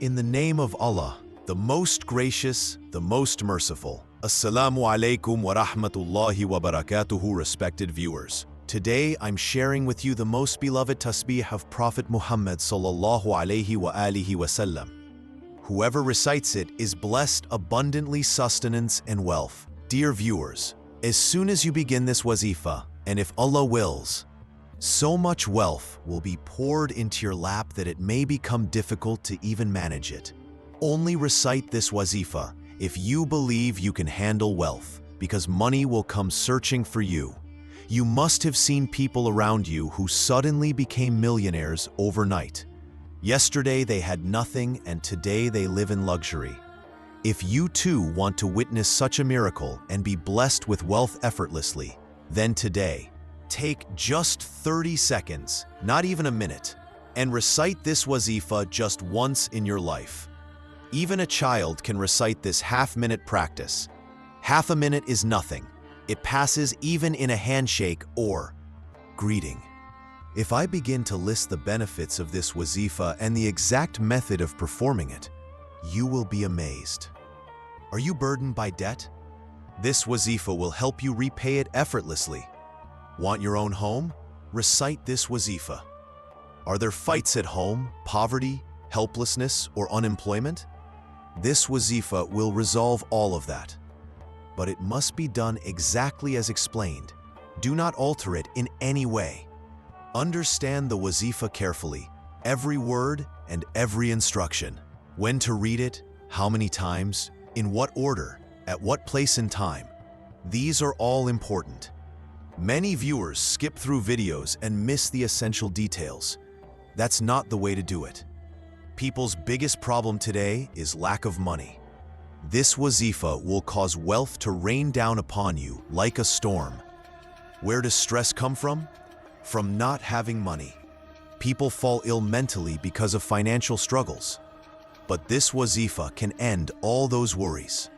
In the name of Allah, the most gracious, the most merciful. Assalamu alaikum wa rahmatullahi wa barakatuhu, respected viewers. Today I'm sharing with you the most beloved tasbeeh of Prophet Muhammad sallallahu alaihi wa alihi wasallam. Whoever recites it is blessed abundantly sustenance and wealth. Dear viewers, as soon as you begin this wazifa, and if Allah wills, so much wealth will be poured into your lap that it may become difficult to even manage it. Only recite this wazifa if you believe you can handle wealth, because money will come searching for you. You must have seen people around you who suddenly became millionaires overnight. Yesterday they had nothing and today they live in luxury. If you too want to witness such a miracle and be blessed with wealth effortlessly, then today, take just 30 seconds, not even a minute, and recite this wazifa just once in your life. Even a child can recite this half-minute practice. Half a minute is nothing. It passes even in a handshake or greeting. If I begin to list the benefits of this wazifa and the exact method of performing it, you will be amazed. Are you burdened by debt? This wazifa will help you repay it effortlessly. Want your own home? Recite this wazifa. Are there fights at home, poverty, helplessness, or unemployment? This wazifa will resolve all of that. But it must be done exactly as explained. Do not alter it in any way. Understand the wazifa carefully, every word and every instruction. When to read it, how many times, in what order, at what place and time. These are all important. Many viewers skip through videos and miss the essential details. That's not the way to do it. People's biggest problem today is lack of money. This wazifa will cause wealth to rain down upon you like a storm. Where does stress come from? From not having money. People fall ill mentally because of financial struggles. But this wazifa can end all those worries.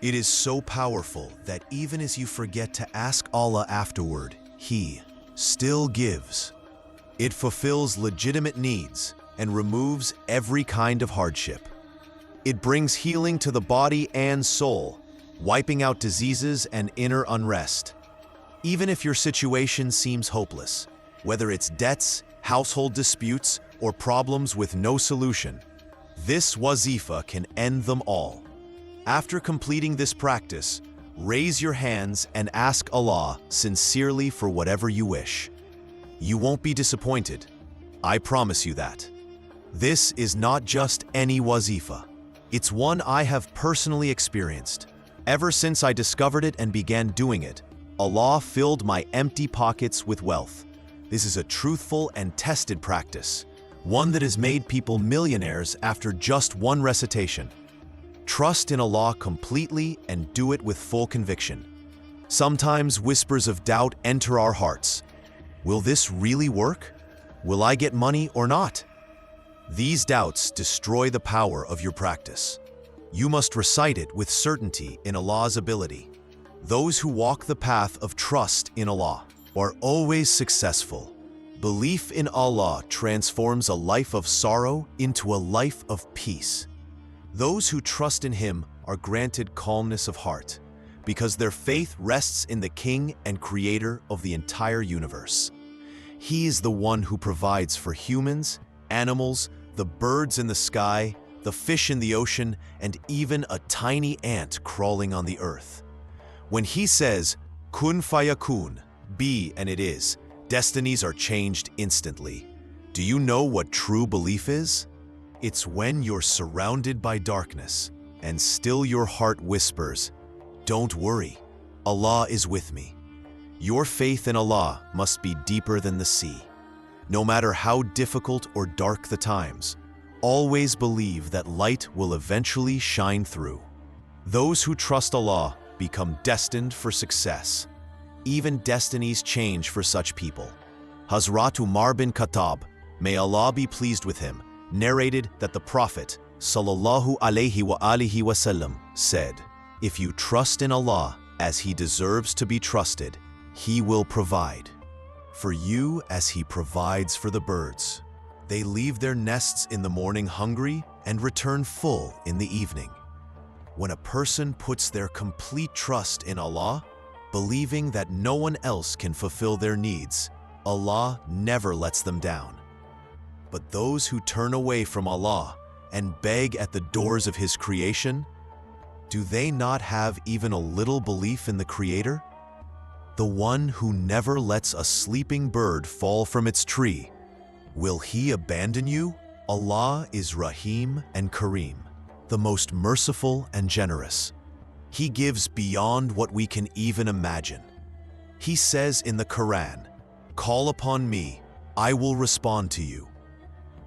It is so powerful that even as you forget to ask Allah afterward, He still gives. It fulfills legitimate needs and removes every kind of hardship. It brings healing to the body and soul, wiping out diseases and inner unrest. Even if your situation seems hopeless, whether it's debts, household disputes, or problems with no solution, this wazifa can end them all. After completing this practice, raise your hands and ask Allah sincerely for whatever you wish. You won't be disappointed. I promise you that. This is not just any wazifa. It's one I have personally experienced. Ever since I discovered it and began doing it, Allah filled my empty pockets with wealth. This is a truthful and tested practice, one that has made people millionaires after just one recitation. Trust in Allah completely and do it with full conviction. Sometimes whispers of doubt enter our hearts. Will this really work? Will I get money or not? These doubts destroy the power of your practice. You must recite it with certainty in Allah's ability. Those who walk the path of trust in Allah are always successful. Belief in Allah transforms a life of sorrow into a life of peace. Those who trust in Him are granted calmness of heart, because their faith rests in the King and Creator of the entire universe. He is the one who provides for humans, animals, the birds in the sky, the fish in the ocean, and even a tiny ant crawling on the earth. When He says, "Kun fayakun," be and it is, destinies are changed instantly. Do you know what true belief is? It's when you're surrounded by darkness and still your heart whispers, "Don't worry, Allah is with me." Your faith in Allah must be deeper than the sea. No matter how difficult or dark the times, always believe that light will eventually shine through. Those who trust Allah become destined for success. Even destinies change for such people. Hazrat Umar bin Khattab, may Allah be pleased with him, narrated that the Prophet ﷺ wa alihi wasallam said, "If you trust in Allah as He deserves to be trusted, He will provide for you as He provides for the birds. They leave their nests in the morning hungry and return full in the evening. When a person puts their complete trust in Allah, believing that no one else can fulfill their needs, Allah never lets them down. But those who turn away from Allah and beg at the doors of His creation, do they not have even a little belief in the Creator? The one who never lets a sleeping bird fall from its tree, will He abandon you? Allah is Rahim and Kareem, the most merciful and generous. He gives beyond what we can even imagine. He says in the Quran, "Call upon me, I will respond to you."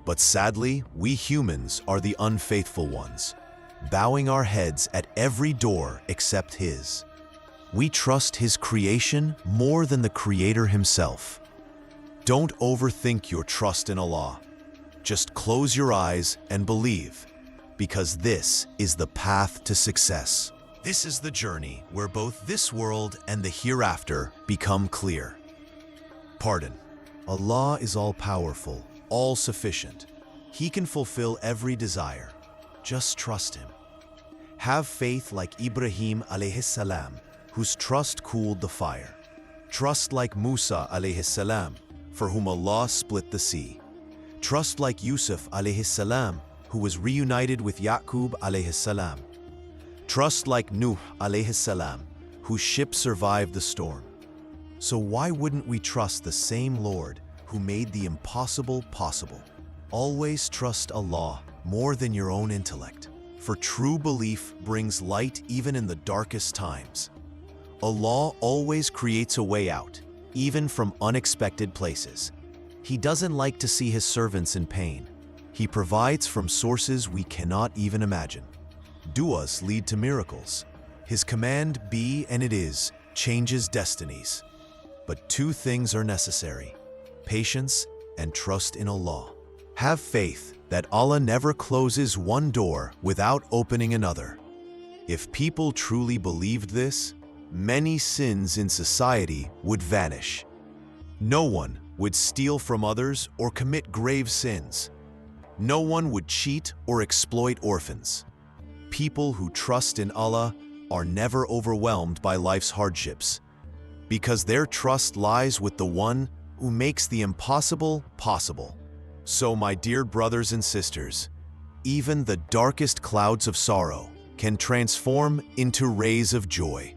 But sadly, we humans are the unfaithful ones, bowing our heads at every door except His. We trust His creation more than the Creator Himself. Don't overthink your trust in Allah. Just close your eyes and believe, because this is the path to success. This is the journey where both this world and the hereafter become clear. Pardon. Allah is all-powerful, all-sufficient. He can fulfill every desire. Just trust Him. Have faith like Ibrahim alayhi salam, whose trust cooled the fire. Trust like Musa alayhi salam, for whom Allah split the sea. Trust like Yusuf alayhi salam, who was reunited with Yaqub alayhi salam. Trust like Nuh alayhi salam, whose ship survived the storm. So why wouldn't we trust the same Lord who made the impossible possible? Always trust Allah more than your own intellect, for true belief brings light even in the darkest times. Allah always creates a way out, even from unexpected places. He doesn't like to see His servants in pain. He provides from sources we cannot even imagine. Du'as lead to miracles. His command, be and it is, changes destinies. But two things are necessary: patience and trust in Allah. Have faith that Allah never closes one door without opening another. If people truly believed this, many sins in society would vanish. No one would steal from others or commit grave sins. No one would cheat or exploit orphans. People who trust in Allah are never overwhelmed by life's hardships, because their trust lies with the One who makes the impossible possible. So, my dear brothers and sisters, even the darkest clouds of sorrow can transform into rays of joy.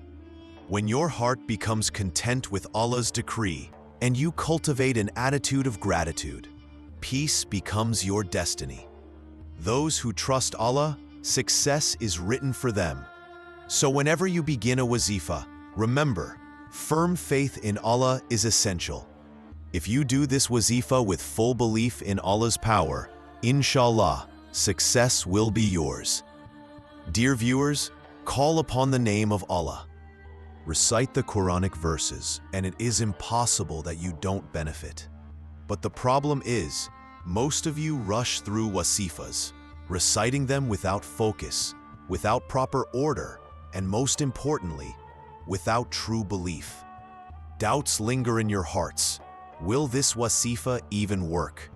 When your heart becomes content with Allah's decree and you cultivate an attitude of gratitude, peace becomes your destiny. Those who trust Allah, success is written for them. So whenever you begin a wazifa, remember, firm faith in Allah is essential. If you do this wazifa with full belief in Allah's power, inshallah, success will be yours. Dear viewers, call upon the name of Allah. Recite the Quranic verses, and it is impossible that you don't benefit. But the problem is, most of you rush through wazifas, reciting them without focus, without proper order, and most importantly, without true belief. Doubts linger in your hearts. Will this wazifa even work?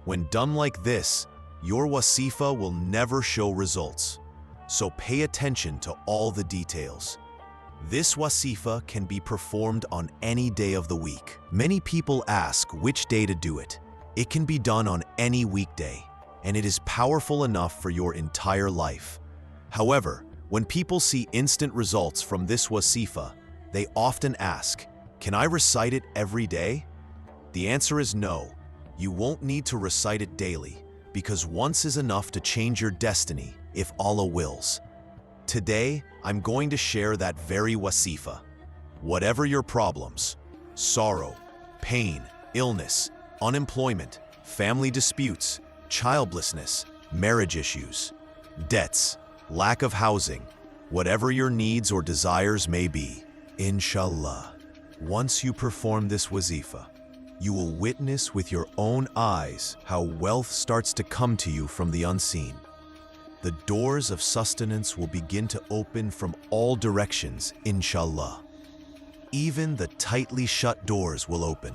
When done like this, your wazifa will never show results. So pay attention to all the details. This wazifa can be performed on any day of the week. Many people ask which day to do it. It can be done on any weekday, and it is powerful enough for your entire life. However, when people see instant results from this wazifa, they often ask, "Can I recite it every day?" The answer is no. You won't need to recite it daily, because once is enough to change your destiny if Allah wills. Today, I'm going to share that very wazifa. Whatever your problems, sorrow, pain, illness, unemployment, family disputes, childlessness, marriage issues, debts, lack of housing, whatever your needs or desires may be, inshallah, once you perform this wazifa, you will witness with your own eyes how wealth starts to come to you from the unseen. The doors of sustenance will begin to open from all directions, inshallah. Even the tightly shut doors will open.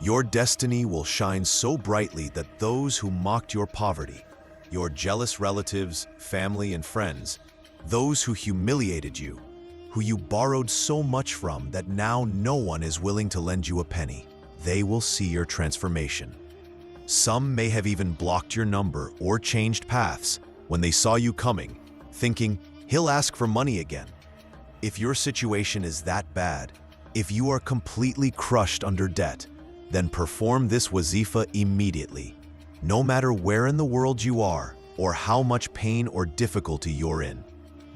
Your destiny will shine so brightly that those who mocked your poverty, your jealous relatives, family, and friends, those who humiliated you, who you borrowed so much from that now no one is willing to lend you a penny. They will see your transformation. Some may have even blocked your number or changed paths when they saw you coming, thinking, he'll ask for money again. If your situation is that bad, if you are completely crushed under debt, then perform this wazifa immediately, no matter where in the world you are or how much pain or difficulty you're in.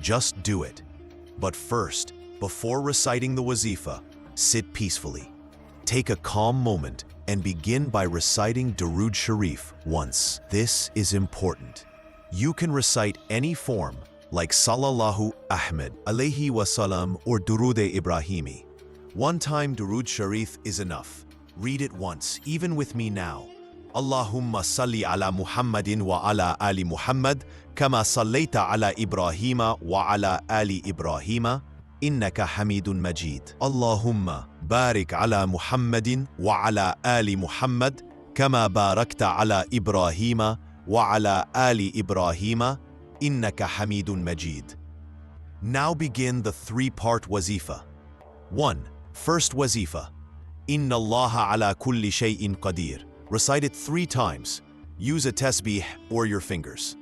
Just do it. But first, before reciting the wazifa, sit peacefully. Take a calm moment and begin by reciting Durood Sharif once. This is important. You can recite any form like SubhanAllahil Azeem or Durood Ibrahimi. One time Durood Sharif is enough. Read it once, even with me now. Allahumma salli ala Muhammadin wa ala ali Muhammad kama sallaita ala Ibrahima wa ala ali Ibrahima innaka Hamidun Majid. Allahumma barik ala Muhammadin wa ala ali Muhammad kama barakta ala Ibrahima wa ala ali Ibrahima innaka Hamidun Majid. Now begin the three-part wazifa. 1. First wazifa. Allah, ala kulli shay'in Qadeer. Recite it 3 times. Use a tasbeeh or your fingers.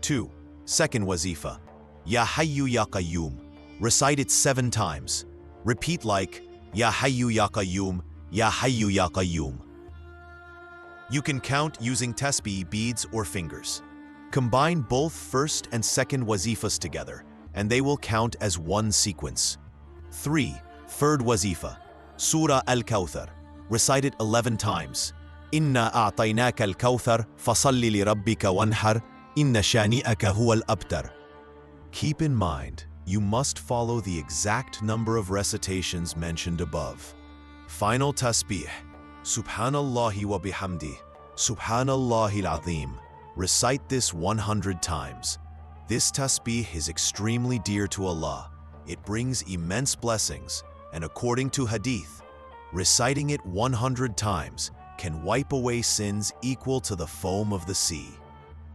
2. Second wazifa. Ya Hayyu Ya Qayyum. Recite it 7 times. Repeat like Ya Hayyu Ya Qayyum, Ya Hayyu Ya Qayyum. You can count using tasbeeh beads or fingers. Combine both first and second wazifas together, and they will count as one sequence. 3. Third wazifa. Surah Al-Kawthar. Recite it 11 times. Inna a'tainaka al-Kawthar fasalli li rabbika wanhar inna shani'aka huwa al-abtar. Keep in mind, you must follow the exact number of recitations mentioned above. Final tasbeeh. SubhanAllahi wa bihamdihi, SubhanAllahil Azeem. Recite this 100 times. This tasbeeh is extremely dear to Allah. It brings immense blessings, and according to hadith, reciting it 100 times can wipe away sins equal to the foam of the sea.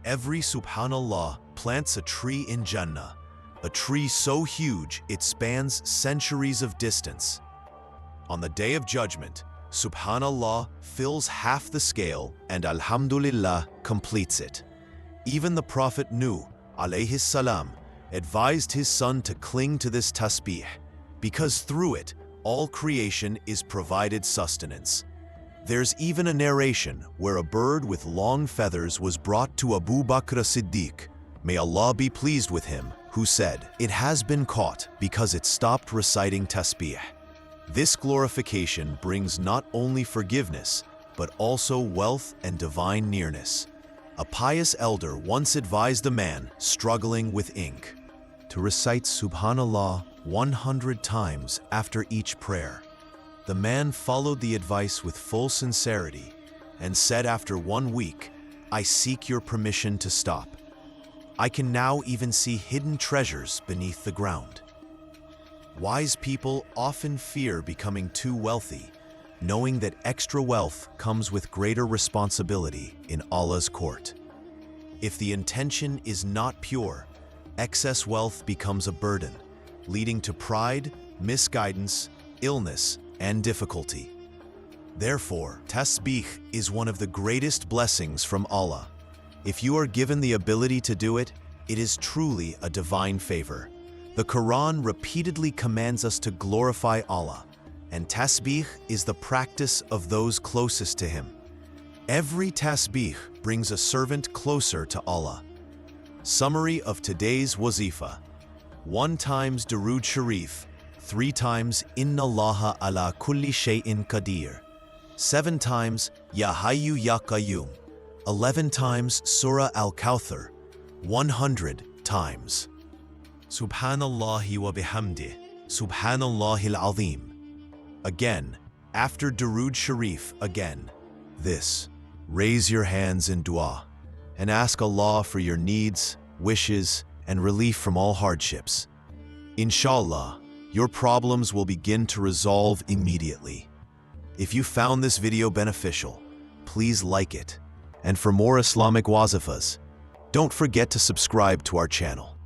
Every SubhanAllah plants a tree in Jannah, a tree so huge it spans centuries of distance. On the Day of Judgment, SubhanAllah fills half the scale and Alhamdulillah completes it. Even the Prophet Nuh, عليه, advised his son to cling to this tasbeeh, because through it, all creation is provided sustenance. There's even a narration where a bird with long feathers was brought to Abu Bakr as-Siddiq, may Allah be pleased with him, who said, "It has been caught because it stopped reciting tasbeeh." This glorification brings not only forgiveness, but also wealth and divine nearness. A pious elder once advised a man struggling with ink to recite SubhanAllah 100 times after each prayer. The man followed the advice with full sincerity and said after 1 week, "I seek your permission to stop. I can now even see hidden treasures beneath the ground." Wise people often fear becoming too wealthy, knowing that extra wealth comes with greater responsibility in Allah's court. If the intention is not pure, excess wealth becomes a burden, leading to pride, misguidance, illness, and difficulty. Therefore, tasbeeh is one of the greatest blessings from Allah. If you are given the ability to do it, it is truly a divine favor. The Quran repeatedly commands us to glorify Allah, and tasbeeh is the practice of those closest to Him. Every tasbeeh brings a servant closer to Allah. Summary of today's wazifa. 1 times Durood Sharif, 3 times Inna Allah ala kulli shay'in Qadeer, 7 times Ya Hayyu Ya Qayyum, 11 times Surah Al-Kawthar, 100 times. SubhanAllahi wa bihamdihi, SubhanAllahil Azeem. Again, after Durood Sharif again, this. Raise your hands in dua and ask Allah for your needs, wishes, and relief from all hardships. Inshallah, your problems will begin to resolve immediately. If you found this video beneficial, please like it. And for more Islamic wazifas, Don't forget to subscribe to our channel.